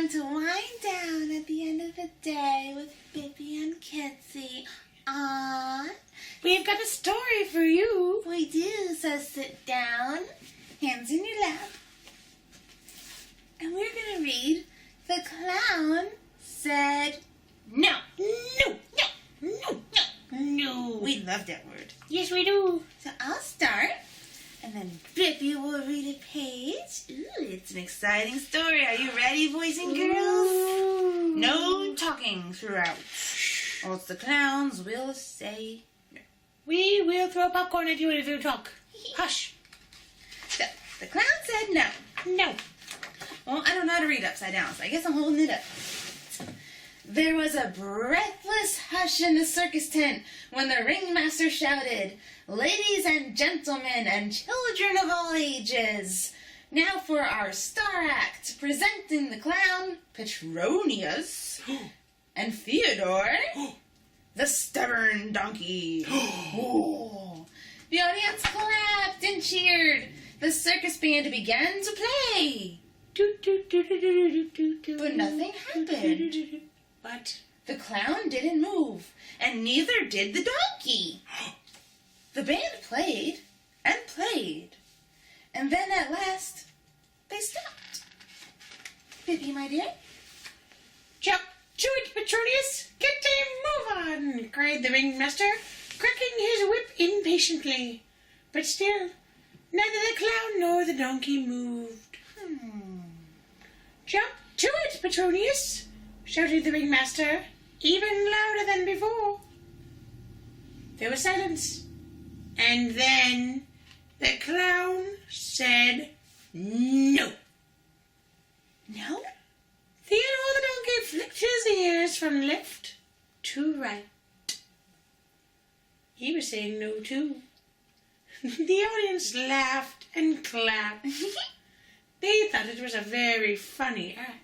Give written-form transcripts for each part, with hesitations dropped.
time to wind down at the end of the day with Bippy and Kitzi. We've got a story for you. We do, so sit down, hands in your lap, and we're going to read The Clown Said No. No, no, no, no, no. We love that word. Yes, we do. So I'll start, and then Bippy will read a page. Ooh, it's an exciting story. Are you ready, boys and girls? Ooh. No talking throughout, or else the clowns will say no. We will throw popcorn at you if you talk. Hush. So, the clown said no. No. Well, I don't know how to read upside down, so I guess I'm holding it up. There was a breathless hush in the circus tent when the ringmaster shouted, "Ladies and gentlemen and children of all ages, now for our star act, presenting the clown, Petronius, and Theodore, the stubborn donkey." Oh. The audience clapped and cheered. The circus band began to play. But nothing happened. What? The clown didn't move, and neither did the donkey. The band played and played, and then at last they stopped. Bippy, my dear? Jump to it, Petronius! Get a move on! Cried the ringmaster, cracking his whip impatiently. But still, neither the clown nor the donkey moved. Jump to it, Petronius! Shouted the ringmaster, even louder than before. There was silence, and then the clown said no. No? Theodore the donkey flicked his ears from left to right. He was saying no too. The audience laughed and clapped. They thought it was a very funny act.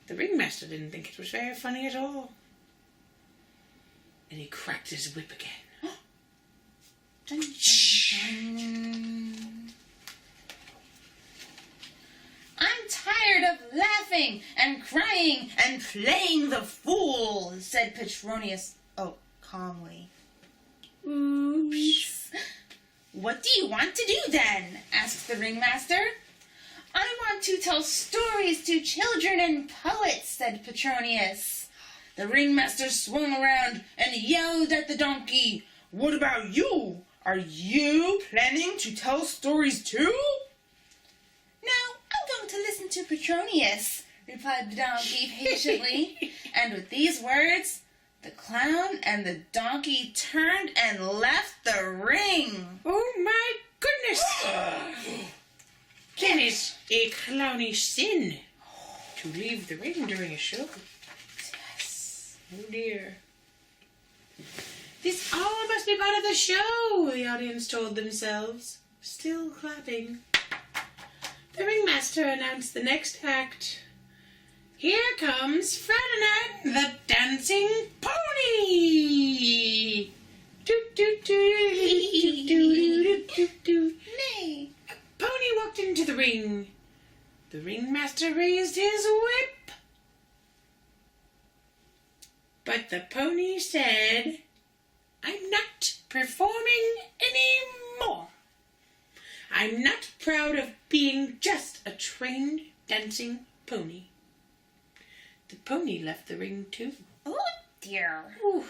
The ringmaster didn't think it was very funny at all. And he cracked his whip again. Dun, dun, dun. "I'm tired of laughing and crying and playing the fool," said Petronius, calmly. "Oops. What do you want to do then?" asked the ringmaster. "I want to tell stories to children and poets," said Petronius. The ringmaster swung around and yelled at the donkey, "What about you? Are you planning to tell stories too?" "No, I'm going to listen to Petronius," replied the donkey patiently. And with these words, the clown and the donkey turned and left the ring. Oh my goodness! That is a clownish sin to leave the ring during a show. Yes. Oh dear. This all must be part of the show, the audience told themselves, still clapping. The ringmaster announced the next act. Here comes Ferdinand the Dancing Pony! Doot doot doot doot doot doot doot. Nay. Pony walked into the ring. The ringmaster raised his whip. But the pony said, "I'm not performing anymore. I'm not proud of being just a trained dancing pony." The pony left the ring too. Oh, dear. Ooh.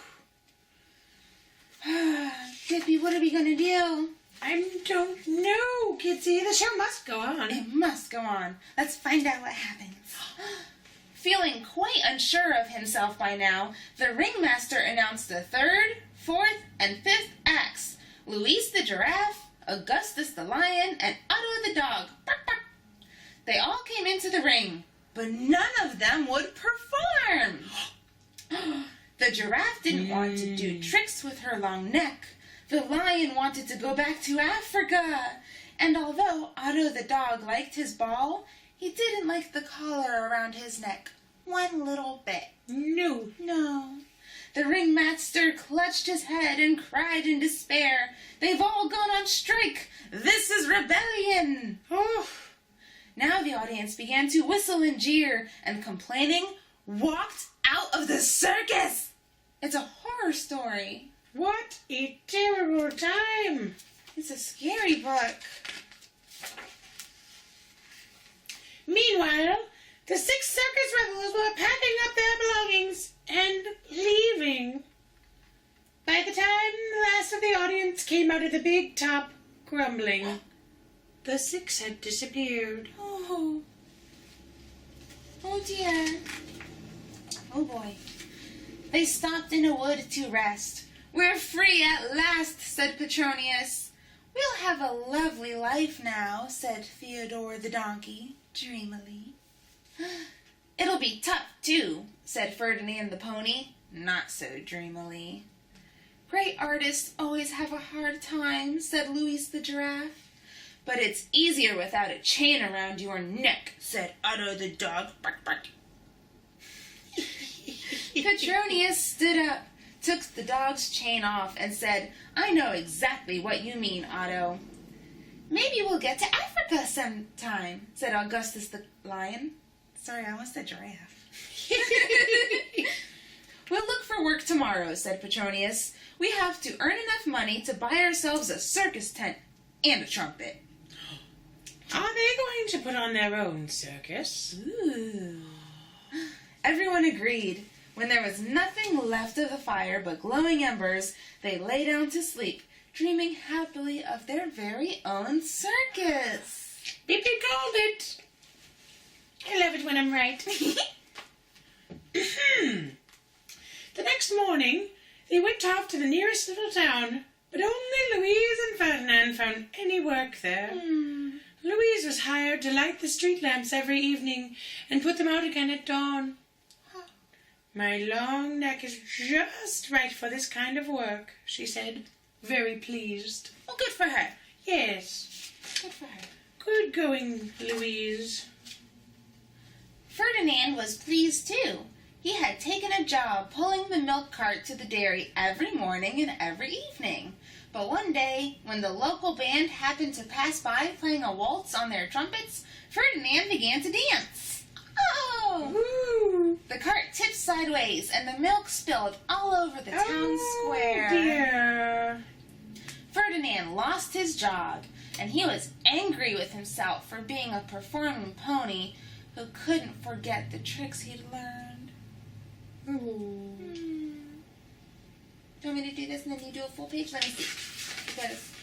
Bippy, what are we going to do? I don't know, Kitzi. The show must go on. It must go on. Let's find out what happens. Feeling quite unsure of himself by now, the ringmaster announced the 3rd, 4th, and 5th acts. Luis the giraffe, Augustus the lion, and Otto the dog. Bark, bark. They all came into the ring, but none of them would perform. The giraffe didn't want to do tricks with her long neck. The lion wanted to go back to Africa. And although Otto the dog liked his ball, he didn't like the collar around his neck one little bit. No. The ringmaster clutched his head and cried in despair. "They've all gone on strike. This is rebellion." Oh. Now the audience began to whistle and jeer, and complaining, walked out of the circus. It's a horror story. What a terrible time. It's a scary book. Meanwhile, the 6 circus rebels were packing up their belongings and leaving. By the time the last of the audience came out of the big top, grumbling, the 6 had disappeared. Oh. Oh dear. Oh boy. They stopped in a wood to rest. We're free at last, said Petronius. We'll have a lovely life now, said Theodore the donkey, dreamily. It'll be tough, too, said Ferdinand the pony, not so dreamily. Great artists always have a hard time, said Louis the giraffe. But it's easier without a chain around your neck, said Otto the dog. Bark, bark. Petronius stood up, took the dog's chain off, and said, I know exactly what you mean, Otto. Maybe we'll get to Africa sometime, said Augustus the lion. Sorry, I almost said giraffe. We'll look for work tomorrow, said Petronius. We have to earn enough money to buy ourselves a circus tent and a trumpet. Are they going to put on their own circus? Ooh. Everyone agreed. When there was nothing left of the fire but glowing embers, they lay down to sleep, dreaming happily of their very own circus. Bippy called it. I love it when I'm right. The next morning, they went off to the nearest little town, but only Louise and Ferdinand found any work there. Louise was hired to light the street lamps every evening and put them out again at dawn. My long neck is just right for this kind of work, she said, very pleased. Oh, good for her. Yes. Good for her. Good going, Louise. Ferdinand was pleased, too. He had taken a job pulling the milk cart to the dairy every morning and every evening. But one day, when the local band happened to pass by playing a waltz on their trumpets, Ferdinand began to dance. Oh! Woo! The cart tipped sideways, and the milk spilled all over the town square. Oh, dear. Ferdinand lost his job, and he was angry with himself for being a performing pony who couldn't forget the tricks he'd learned. Ooh. Do you want me to do this and then you do a full page? Let me see. Because,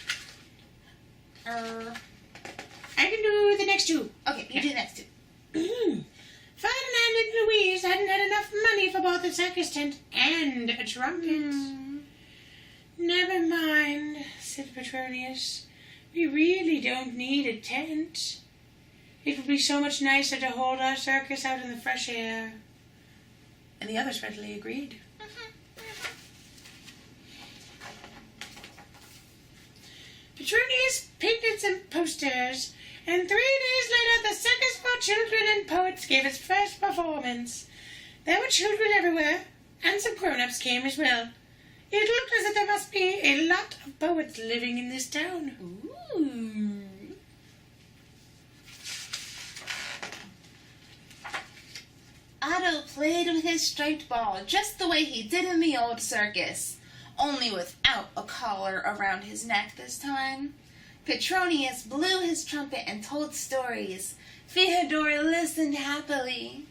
I can do the next two. okay, you do the next two. Ferdinand and Louise hadn't had enough money for both a circus tent and a trumpet. Never mind, said Petronius. We really don't need a tent. It would be so much nicer to hold our circus out in the fresh air. And the others readily agreed. Petronius painted some posters, and 3 days later the Circus for Children and Poets gave its first performance. There were children everywhere, and some grown-ups came as well. It looked as if there must be a lot of poets living in this town. Ooh. Otto played with his striped ball just the way he did in the old circus, only without a collar around his neck this time. Petronius blew his trumpet and told stories. Theodore listened happily.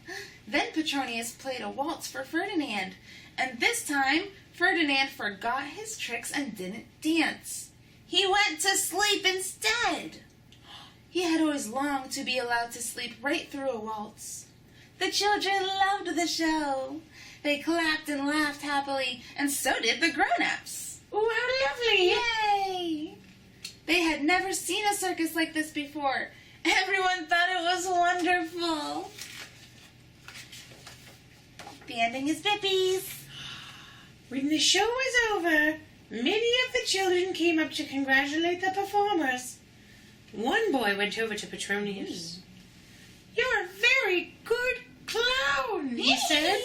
Then Petronius played a waltz for Ferdinand, and this time Ferdinand forgot his tricks and didn't dance. He went to sleep instead. He had always longed to be allowed to sleep right through a waltz. The children loved the show. They clapped and laughed happily, and so did the grown-ups. Oh, how lovely! Yay! They had never seen a circus like this before. Everyone thought it was wonderful. The ending is Bippy's. When the show was over, many of the children came up to congratulate the performers. One boy went over to Petronius. You're a very good clown, he said.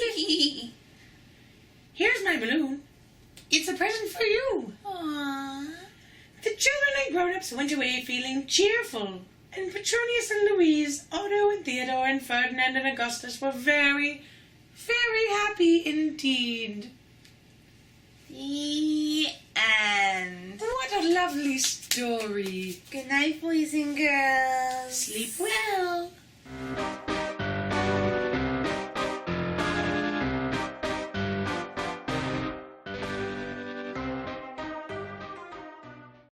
Here's my balloon. It's a present for you. Aww. The children and grown-ups went away feeling cheerful And Petronius and Louise, Otto and Theodore and Ferdinand and Augustus were very, very happy indeed. The end. What a lovely story. Good night, boys and girls.